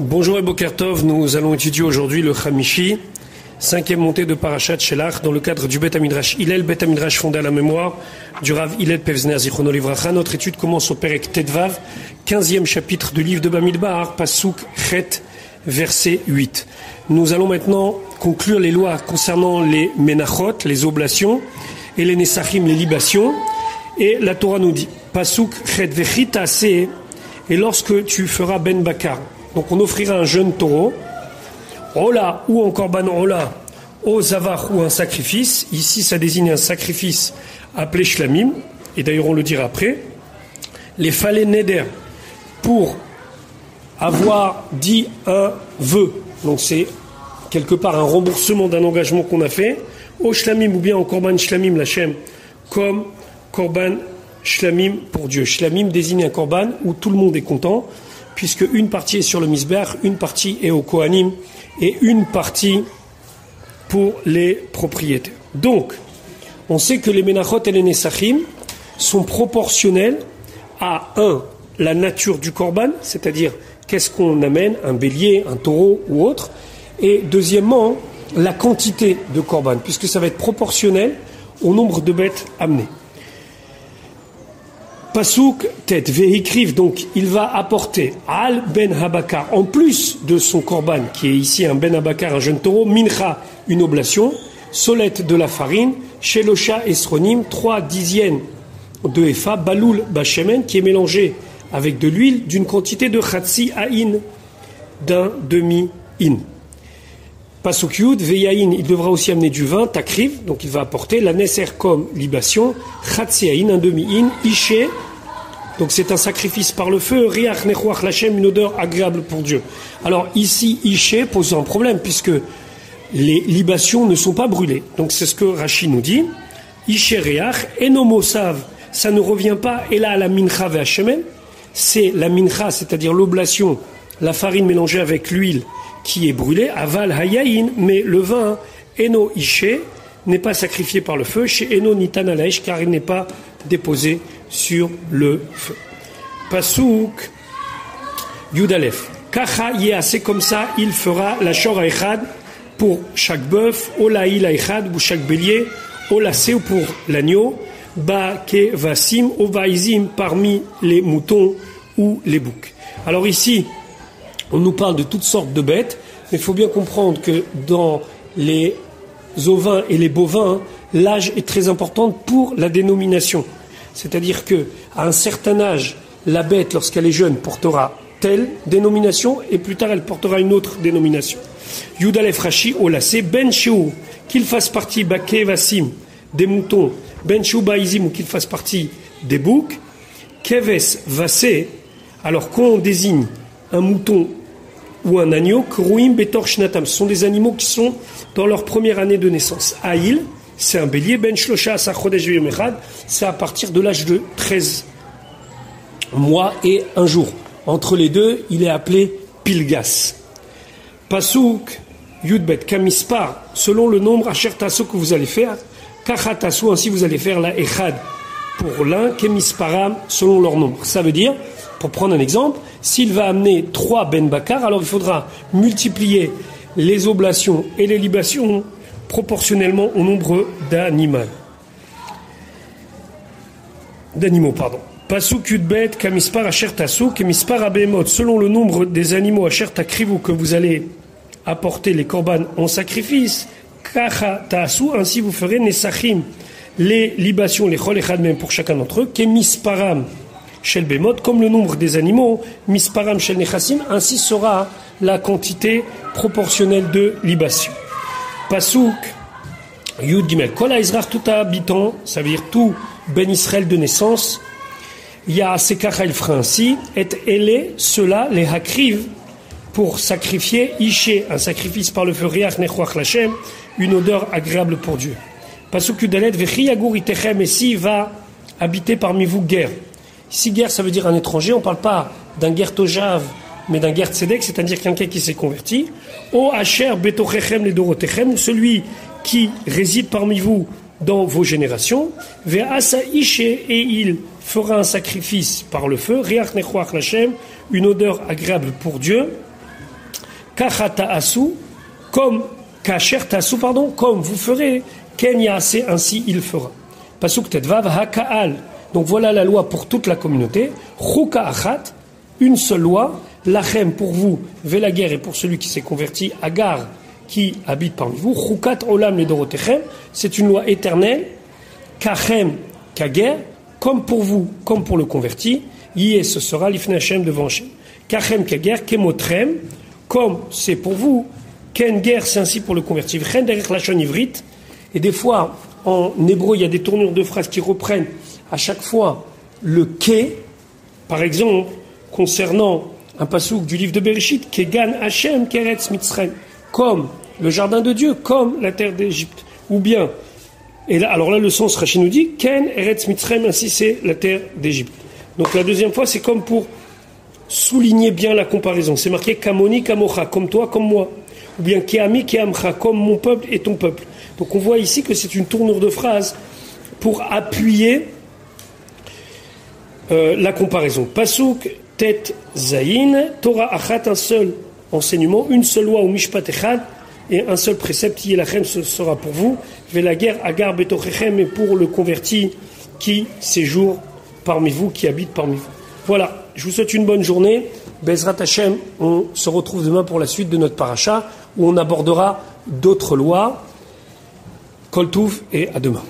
Bonjour et Boker Tov, nous allons étudier aujourd'hui le Hamishi, 5e montée de Parashat Shelach, dans le cadre du Bet HaMidrash Hillel, Bet HaMidrash fondé à la mémoire du Rav Hillel Pevzner Zichrono Livracha. Notre étude commence au Perek Tetvav, 15e chapitre du livre de Bamidbar, Pasuk Chet, verset 8. Nous allons maintenant conclure les lois concernant les Menachot, les oblations, et les Nesachim, les libations. Et la Torah nous dit, Pasuk Chet Vechita Se, et lorsque tu feras Ben Bakar, donc on offrira un jeune taureau, Ola ou en Korban Ola, au Zavach ou un sacrifice. Ici ça désigne un sacrifice appelé Shlamim, et d'ailleurs on le dira après. Les Falé Neder, pour avoir dit un vœu, donc c'est quelque part un remboursement d'un engagement qu'on a fait, au Shlamim ou bien en Korban Shlamim Lachem, comme Korban Shlamim pour Dieu. Shlamim désigne un Korban où tout le monde est content, puisque une partie est sur le Misbech, une partie est au Kohanim, et une partie pour les propriétaires. Donc, on sait que les Menachot et les Nesachim sont proportionnels à la nature du Korban, c'est-à-dire qu'est-ce qu'on amène, un bélier, un taureau ou autre, et deuxièmement, la quantité de Korban, puisque ça va être proportionnel au nombre de bêtes amenées. Pasuk Tet Veikriv, donc il va apporter Al Ben Habakar, en plus de son korban, qui est ici un Ben Habakar, un jeune taureau, Mincha, une oblation, Solette de la farine, Shelosha Esronim, 3 dixièmes de Efa, Baloul Bachemen, qui est mélangé avec de l'huile d'une quantité de Chatsi Aïn, d'un demi-in. Pasuk Yud, Veyaïn, il devra aussi amener du vin, Takriv, donc il va apporter la Neser comme libation, Chatsi Aïn, un demi-in, Ishe, donc c'est un sacrifice par le feu, Riach Nechuach Lachem, une odeur agréable pour Dieu. Alors ici, Ishe pose un problème, puisque les libations ne sont pas brûlées. Donc c'est ce que Rashi nous dit, Ishe Riach, Enomosav, ça ne revient pas, et là, la Mincha Ve'Hashemen, c'est la Mincha, c'est-à-dire l'oblation, la farine mélangée avec l'huile, qui est brûlé, aval hayaïn, mais le vin, eno ishe, n'est pas sacrifié par le feu, chez eno nitan alaïch, car il n'est pas déposé sur le feu. Pasuk Yudalef. Kacha yea, c'est comme ça, il fera la shor echad pour chaque bœuf, olaïl echad, ou chaque bélier, olacé pour l'agneau, ba ke vasim, ovaizim, parmi les moutons ou les boucs. Alors ici, on nous parle de toutes sortes de bêtes, mais il faut bien comprendre que dans les ovins et les bovins, l'âge est très important pour la dénomination. C'est-à-dire qu'à un certain âge, la bête, lorsqu'elle est jeune, portera telle dénomination, et plus tard, elle portera une autre dénomination. Yudalef Rashi, Olacé, Ben Sheu, qu'il fasse partie, Baké Vassim, des moutons, Ben Sheu Baizim, ou qu'il fasse partie des boucs, Keves Vassé, alors qu'on désigne un mouton ou un agneau, Kruim Betor Shnatam, ce sont des animaux qui sont dans leur première année de naissance. Aïl, c'est un bélier, Ben Shlosha Sachodesh Veyomechad, c'est à partir de l'âge de 13 mois et un jour. Entre les deux, il est appelé Pilgas. Pasuk Yudbet Kamispar, selon le nombre Asher Tasso que vous allez faire, Kachatasu, ainsi vous allez faire la Echad pour l'un, Kemisparam, selon leur nombre. Ça veut dire, pour prendre un exemple, s'il va amener 3 Ben Bakar, alors il faudra multiplier les oblations et les libations proportionnellement au nombre d'animaux. Pasuk Yudbet, Kamispar Asher Tasu, Kemispar Abemot, selon le nombre des animaux Asher Takrivu que vous allez apporter les korban en sacrifice, Kacha Tasu, ainsi vous ferez Nesachim, les libations, les Chol Echad même pour chacun d'entre eux, Kemisparam Shel Bemot, comme le nombre des animaux, Misparam Shel Nechassim, ainsi sera la quantité proportionnelle de libation. Pasuk Yud Gimel, Kol Haizrach, tout habitant, ça veut dire tout Ben Israël de naissance, Ya Sekacha, il fera ainsi, et Ele, cela, les Hakriv, pour sacrifier, Ishe, un sacrifice par le feu, Riach Nechuach Lachem, une odeur agréable pour Dieu. Pasuk Yudalet, Vechi Yagur Itechem, et s'il va habiter parmi vous guerre. Ici, guerre, ça veut dire un étranger. On ne parle pas d'un guerre tojav, mais d'un guerre tzedek, c'est-à-dire quelqu'un qui s'est converti. O Asher Betochechem le Dorotechem, celui qui réside parmi vous dans vos générations. Ve'asa Ishe, et il fera un sacrifice par le feu. Riach Nechuach Lachem, une odeur agréable pour Dieu. kachata asu, comme kacher tasu, pardon, comme vous ferez, ken yaase, ainsi il fera. Pasuk tetvav hakaal. Donc voilà la loi pour toute la communauté. Chuka achat, une seule loi. Lachem pour vous, Velaguer et pour celui qui s'est converti, Agar qui habite parmi vous. Chukat olam le dorotechem, c'est une loi éternelle. Kachem, kager, comme pour vous, comme pour le converti. Yé, ce sera l'ifne Hashem devant Hashem. Kachem, kager, kemotrem, comme c'est pour vous. Ken ger, c'est ainsi pour le converti. Vchen derech lachon ivrit. Et des fois, en hébreu, il y a des tournures de phrases qui reprennent à chaque fois le ke. Par exemple, concernant un passouk du livre de Bereshit, Kegan Hashem Keretz Mitzrayim, comme le jardin de Dieu, comme la terre d'Égypte. Ou bien, et là, alors là le sens Rashi nous dit, Ken Eretz Mitzrayim, ainsi c'est la terre d'Égypte. Donc la deuxième fois, c'est comme pour souligner bien la comparaison. C'est marqué Kamoni Kamocha, comme toi, comme moi. Ou bien Keami Keamcha, comme mon peuple et ton peuple. Donc on voit ici que c'est une tournure de phrase pour appuyer la comparaison. Pasuk Tet Zayin, Torah Achat, un seul enseignement, une seule loi, ou Mishpat Echad, et un seul précepte, Yelachem, ce sera pour vous, Velaguer, Agar, Betochechem, et pour le converti qui séjourne parmi vous, qui habite parmi vous. Voilà, je vous souhaite une bonne journée. Bezrat Hashem, on se retrouve demain pour la suite de notre paracha, où on abordera d'autres lois. Kol Touv, et à demain.